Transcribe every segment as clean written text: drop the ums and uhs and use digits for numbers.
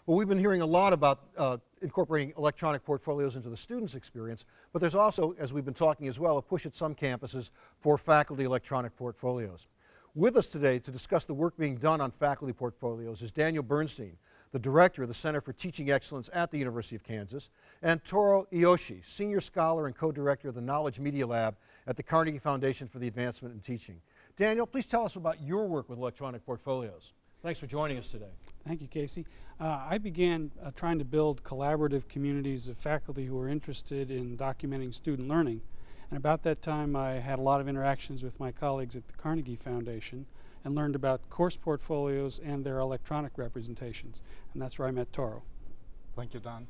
Well, we've been hearing a lot about incorporating electronic portfolios into the student's experience, but there's also, as we've been talking as well, a push at some campuses for faculty electronic portfolios. With us today to discuss the work being done on faculty portfolios is Daniel Bernstein, the director of the Center for Teaching Excellence at the University of Kansas, and Toru Iyoshi, senior scholar and co-director of the Knowledge Media Lab at the Carnegie Foundation for the Advancement in Teaching. Daniel, please tell us about your work with electronic portfolios. Thanks for joining us today. Thank you, Casey. I began trying to build collaborative communities of faculty who were interested in documenting student learning. And about that time, I had a lot of interactions with my colleagues at the Carnegie Foundation and learned about course portfolios and their electronic representations. And that's where I met Toru. Thank you, Don.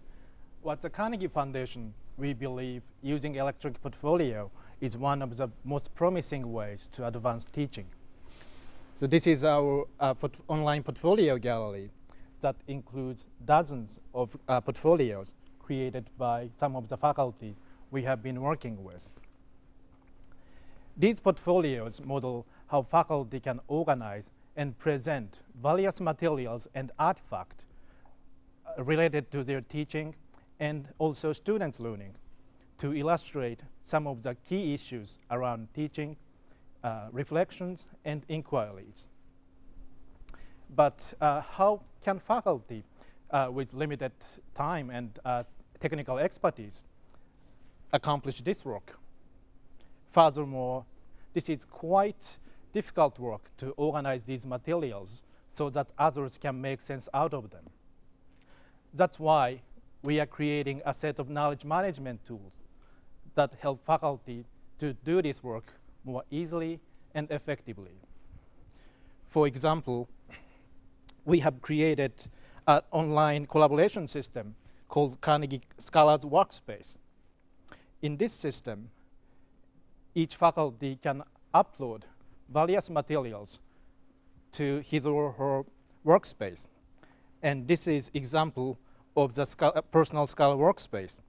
Well, at the Carnegie Foundation, we believe using electronic portfolio is one of the most promising ways to advance teaching. So this is our online portfolio gallery that includes dozens of portfolios created by some of the faculty we have been working with. These portfolios model how faculty can organize and present various materials and artifacts related to their teaching and also students' learning to illustrate some of the key issues around teaching, reflections, and inquiries. But how can faculty with limited time and technical expertise accomplish this work? Furthermore, this is quite difficult work to organize these materials so that others can make sense out of them. That's why we are creating a set of knowledge management tools that help faculty to do this work more easily and effectively. For example, we have created an online collaboration system called Carnegie Scholars Workspace. In this system, each faculty can upload various materials to his or her workspace. And this is example of the personal Scholar workspace.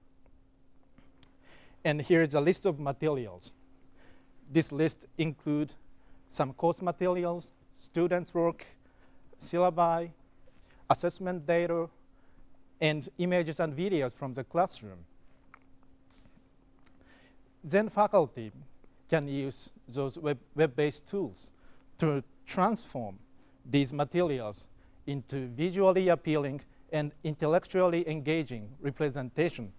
And here is a list of materials. This list includes some course materials, students' work, syllabi, assessment data, and images and videos from the classroom. Then faculty can use those web-based tools to transform these materials into visually appealing and intellectually engaging representation,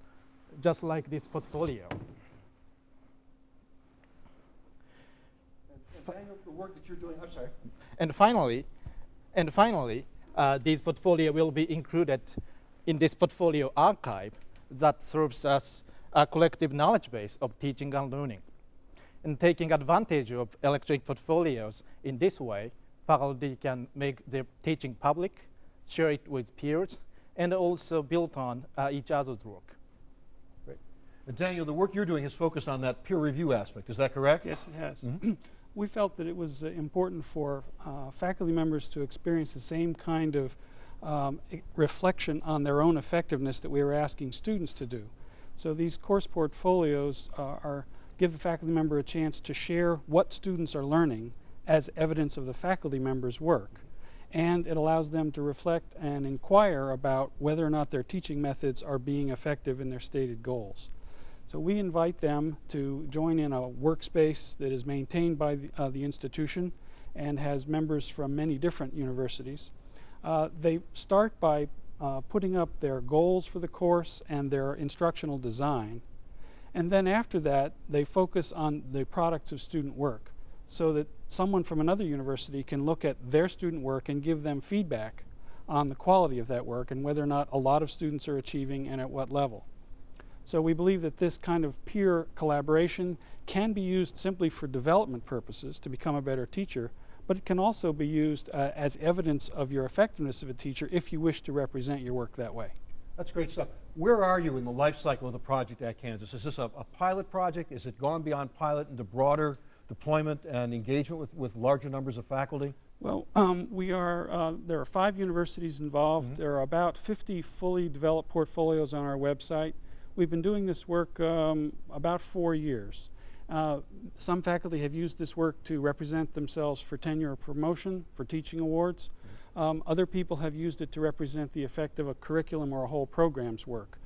just like this portfolio. Daniel, the work that you're doing, I'm sorry. And finally, this portfolio will be included in this portfolio archive that serves as a collective knowledge base of teaching and learning. And taking advantage of electronic portfolios in this way, faculty can make their teaching public, share it with peers, and also build on each other's work. Great. Daniel, the work you're doing is focused on that peer review aspect, is that correct? Yes, it has. Mm-hmm. We felt that it was important for faculty members to experience the same kind of reflection on their own effectiveness that we were asking students to do. So these course portfolios give the faculty member a chance to share what students are learning as evidence of the faculty member's work. And it allows them to reflect and inquire about whether or not their teaching methods are being effective in their stated goals. So we invite them to join in a workspace that is maintained by the institution and has members from many different universities. They start by putting up their goals for the course and their instructional design. And then after that, they focus on the products of student work so that someone from another university can look at their student work and give them feedback on the quality of that work and whether or not a lot of students are achieving and at what level. So we believe that this kind of peer collaboration can be used simply for development purposes to become a better teacher, but it can also be used as evidence of your effectiveness of a teacher if you wish to represent your work that way. That's great stuff. Where are you in the life cycle of the project at Kansas? Is this a pilot project? Is it gone beyond pilot into broader deployment and engagement with larger numbers of faculty? Well, there are 5 universities involved. Mm-hmm. There are about 50 fully developed portfolios on our website. We've been doing this work about 4 years. Some faculty have used this work to represent themselves for tenure or promotion, for teaching awards. Other people have used it to represent the effect of a curriculum or a whole program's work.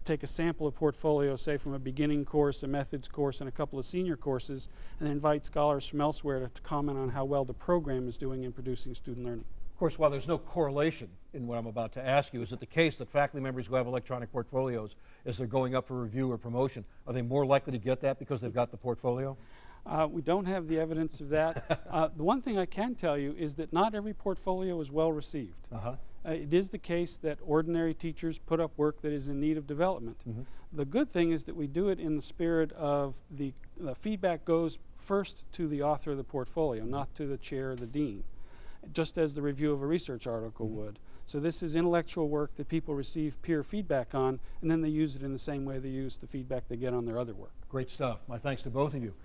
Take a sample of portfolio, say from a beginning course, a methods course, and a couple of senior courses, and then invite scholars from elsewhere to comment on how well the program is doing in producing student learning. Of course, while there's no correlation in what I'm about to ask you, is it the case that faculty members who have electronic portfolios, as they're going up for review or promotion, are they more likely to get that because they've got the portfolio? We don't have the evidence of that. The one thing I can tell you is that not every portfolio is well received. It is the case that ordinary teachers put up work that is in need of development. The good thing is that we do it in the spirit of the feedback goes first to the author of the portfolio, not to the chair or the dean, just as the review of a research article would. So this is intellectual work that people receive peer feedback on, and then they use it in the same way they use the feedback they get on their other work. Great stuff. My thanks to both of you.